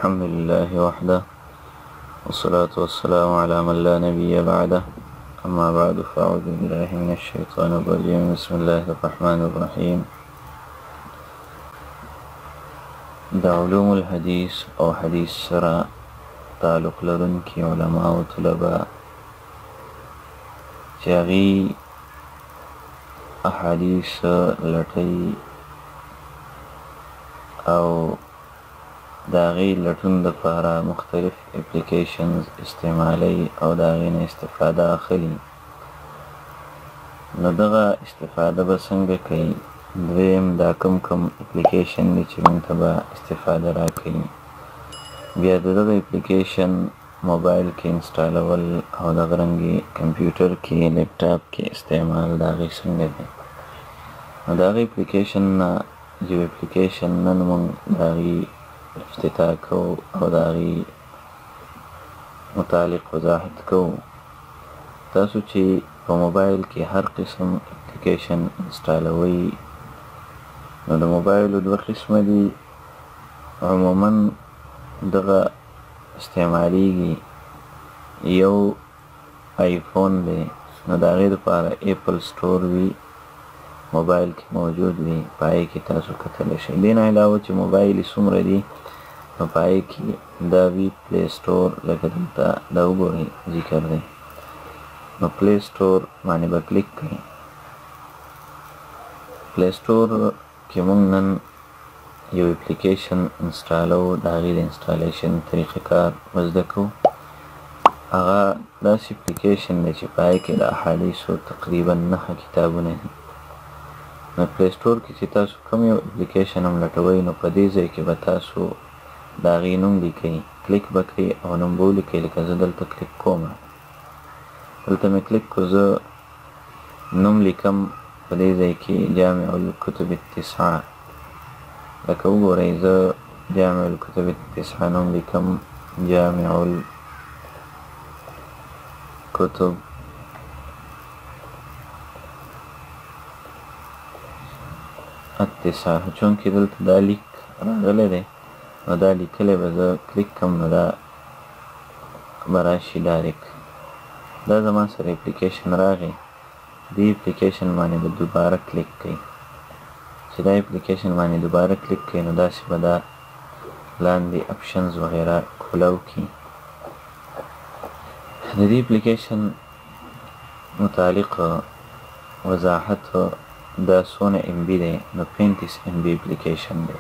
الحمد لله وحده والصلاة والسلام على من لا نبي بعده أما بعد فأعوذ بالله من الشيطان الرجيم بسم الله الرحمن الرحيم دا علوم الحديث أو حديث سرا تعلق لرنكي علماء و طلباء چاغي أحاديث لټي او داغي لټون دپاره مختلف اپلیکیشنز استعمالي او داغي نه استفاده اخلي. نو دغه استفاده به څنګه کوي؟ دویم دا کم اپلیکیشن دی چې موږ ته به استفاده راکوي. بیا د دغه اپلیکیشن موبایل کې انسټالول او دغه رنګې کمپیوټر کې لیپټاپ کې استعمال داغي څنګه دی؟ نو داغي اپلیکیشن نه یو اپلیکیشن نن موږ داغي افتتاح کوو او داغي متعلق وضاحت کوو. تاسو چې په موبایل کې هر قسم اپلیکیشن انسټالوئ نو د موبایلو دوه قسمه دي. عموما دغه استعمالیږي، یو آیفون دی نو د هغې دپاره اپل سټور وي، موبایل کې موجود وي، په هغې کې تاسو کتلی شئ. دې نه علاوه چې موبایل یې څومره دي نو په هغې کې دا وي پلی سټور، لکه دلته دا وګورئ ذکر دی. نو پلی سټور باندې به کلیک کړئ. پلی سټور کې موږ نن یو اپلیکیشن انسټالوو، د هغې د انسټالیشن طریقه کار به زده کوو. هغه داسې اپلیکیشن دی چې په هغې کې د احادیثو تقریبا 9 کتابونه دي. نو پلی سټور کې چې تاسو کوم یو اپلیکیشن هم لټوئ نو په دې ځای کې به تاسو د هغې نوم لیکئ، کلیک به کوئ او نوم به ولیکئ. لکه زه دلته کلیک کوم، دلته مې کلیک کو، زه نوم لیکم په دې ځای کې جامع الکتب التسعه. لکه وګورئ زه جامع الکتب التسعه نوم لیکم، جامع الکتب التسعه. چونکې دلته دا لیک راغلی دی نو دا لیکلی به زه کلیک کم نو دا به راشي ډایرکټ. دا زما سره اپلیکیشن راغی، دې اپلیکیشن باندې به دوباره کلیک کوئ. چې دا اپلیکیشن باندې دوباره کلیک کوئ نو داسې به دا لاندې اپشنز وغیره کولاو کړي. د دې اپلیکیشن متعلق وضاحت دا څونه MB دی نو 35 MB اپلیکیشن دی.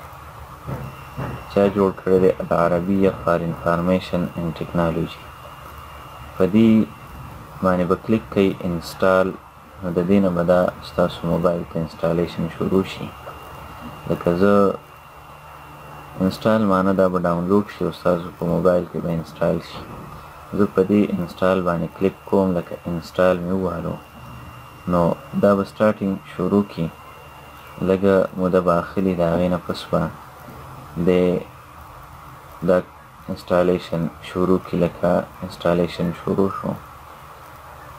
چا جوړ کړی دی؟ العربیه فار انفارمیشن اینډ ټیکنالوژي. په دې باندې به کلیک کوئ انسټال. نو د دې نه به دا ستاسو موبایل ته انسټالیشن شروع شي. لکه زه انسټال معنی دا به ډاونلوډ شي او ستاسو په موبایل کې به انسټال شي. زه په دې انسټال باندې کلیک کوم، لکه انسټال مې ووهلو نو دا به سټارټینګ شروع کړي. لږه موده به اخلي، د هغې نه پس به دا انسټالیشن شروع کړي. لکه انسټالیشن شروع شو،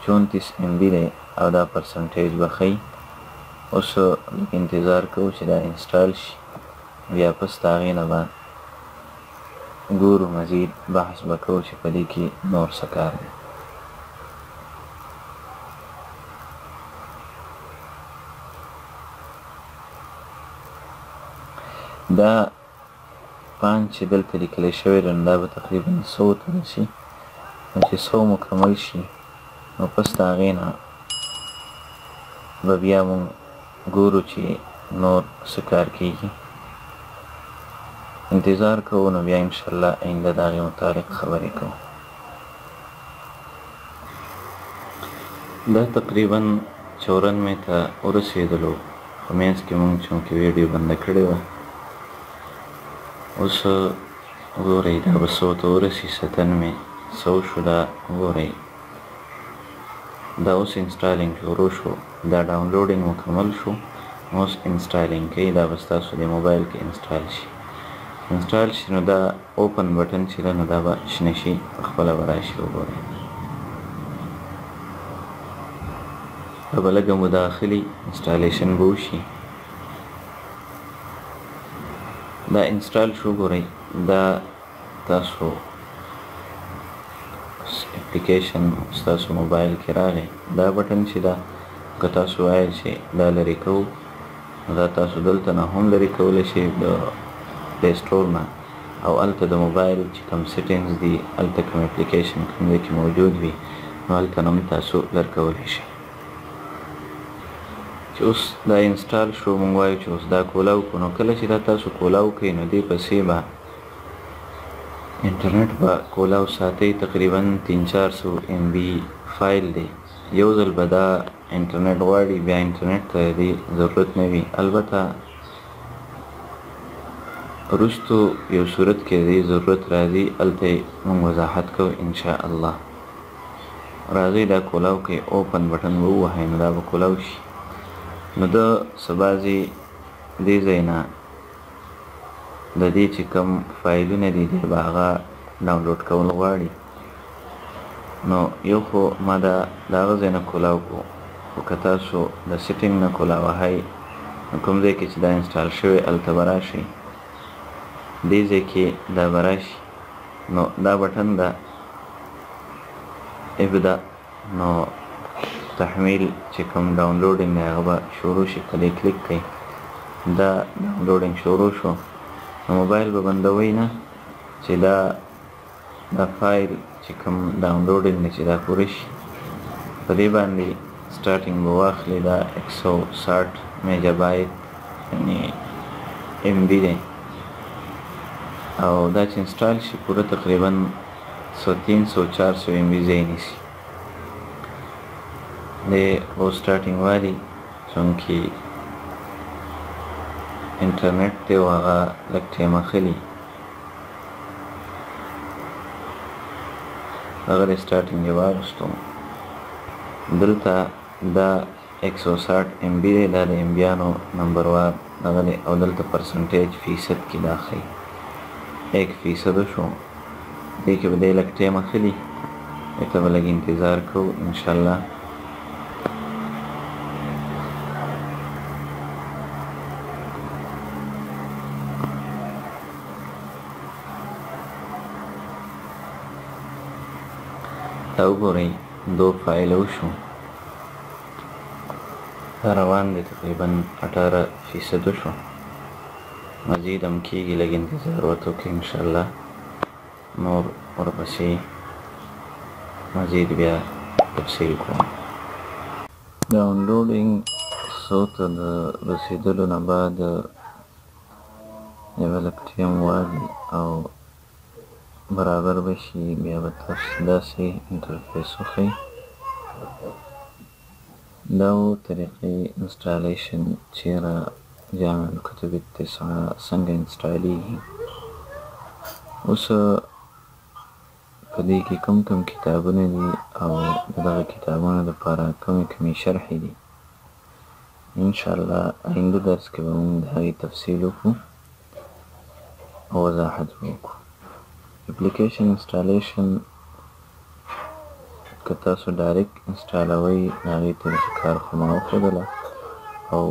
34 MB دی او دا پرسنټیج به ښیي. اوس انتظار کوو چې دا انسټال شي، بیا پس د هغې نه به ګورو، مزید بحث به کوو چې په دې کې نور څه کار دی. دا پانچ چې دلته لیکلی شوی دی نو دا به تقریبا 100 ته رسي. نو چې 100 مکمل شي نو پس د هغې نه به بیا مونږ ګورو چې نور څه کار کېږي. انتظار کوو نو بیا انشاءالله آینده د هغې متعلق خبرې کوو. دا تقریبا 94 ته ورسېدلو، په منځ کې مونږ چونکې ویډیو بنده کړې وه. اوس وګورئ دا به 100 ته ورسي. 97 100 شو. دا وګورئ دا اوس انسټالینګ شروع شو، دا ډاونلوډینګ مکمل شو. اوس انسټالینګ کوي، دا به ستاسو د موبایل کې انسټال شي. انسټال شي نو دا اوپن بټن چې ده نو دا به شنه شي، پخپله به راشي. وګورئ دا به لږه موده اخلي، انسټالیشن به وشي. دا انسټال شو. ګورئ دا تاسو اپلیکیشن ستاسو موبایل کې راغی دا بټن چې دا که تاسو وایئ چې دا لرې کوو دا تاسو دلته نه هم لرې کولی شئ د پلی سټور نه او هلته د موبایل چې کوم سیټینګز دي هلته کوم اپلیکیشن کوم ځای کې موجود وي نو هلته نه هم تاسو لر کولی شئ چې اوس دا انسټال شو موږ وایو چې اوس دا کولاو کړو نو کله چې دا تاسو کولاو کوئ نو دې پسې به انټرنیټ به کولاو ساتئ تقریبا 300-400 MB فایل دی یو ځل به دا انټرنیټ غواړي بیا انټرنیټ ته دې ضرورت نه وي البته وروستو یو صورت کې دې ضرورت راځي هلته موږ وضاحت کوو انشاءالله راځئ دا کولاو کوئ اوپن بټن به ووهئ نو دا به کولاو شي نو د څه بعضې دې ځای نه د دې چې کوم فایلونه دي دی به هغه ډاونلوډ کول غواړي نو یو خو ما د هغه ځای نه کولاو کړو خو که تاسو د سیټینګ نه کولاوهئ نو کوم ځای کې چې دا انسټال شوی هلته به راشئ دې ځای کې دا به راشي نو دا بټن ده ابدا نو تحمیل چې کوم ډاونلوډینګ دی هغه به شروع شي په دې کلیک کوئ دا ډاونلوډینګ شروع شو نو موبایل به بندوئ نه چې دا فایل چې کوم ډاونلوډینګ دی چې دا پوره شي په دې باندې سټارټینګ به واخلي دا 160 میجا بایت یعنې MB دی او دا چې انسټال شي پوره تقریبا 300-400 MB ځای نیسي دی او سټارټینګ والی چونکې انټرنیټ دی او هغه لږ ټایم اخلي هغه د سټارټینګ یې واخیستو دلته دا 160 MB دی دا د MB-یانو نمبر وار دغه دی او دلته پرسنټیج فیصد کې دا ښیي 1% شو دې کې به دی لږ ټایم اخلي دې ته به لږ انتظار کوو انشاءالله دا وګورئ 2 فایل وشو دا روان دی تقریبا 18% شو مزید هم کېږي لږ انتظار ورته وکړئ انشاءالله نور ورپسې مزید بیا تفصیل کوم ډاونلوډینګ څو ته د رسېدلو نه بعد یوه لږ ټایم واخلي او برابر به شي بیا به تاسو داسې انټرفیس وښیي دا و طریقې انسټالیشن چېرې جامع الکتب التسعه څنګه انسټالیږي اوس په دې کې کوم کتابونه دي او د دغه کتابونو دپاره کومې شرحې دي انشاءالله آینده درس کې به موږ د هغې تفصیل وکړو او وضاحت به وکړو اپلیکیشن انسټالیشن که تاسو ډایرکټ انسټالوئ د هغې طریقه کار خو ما وښودله او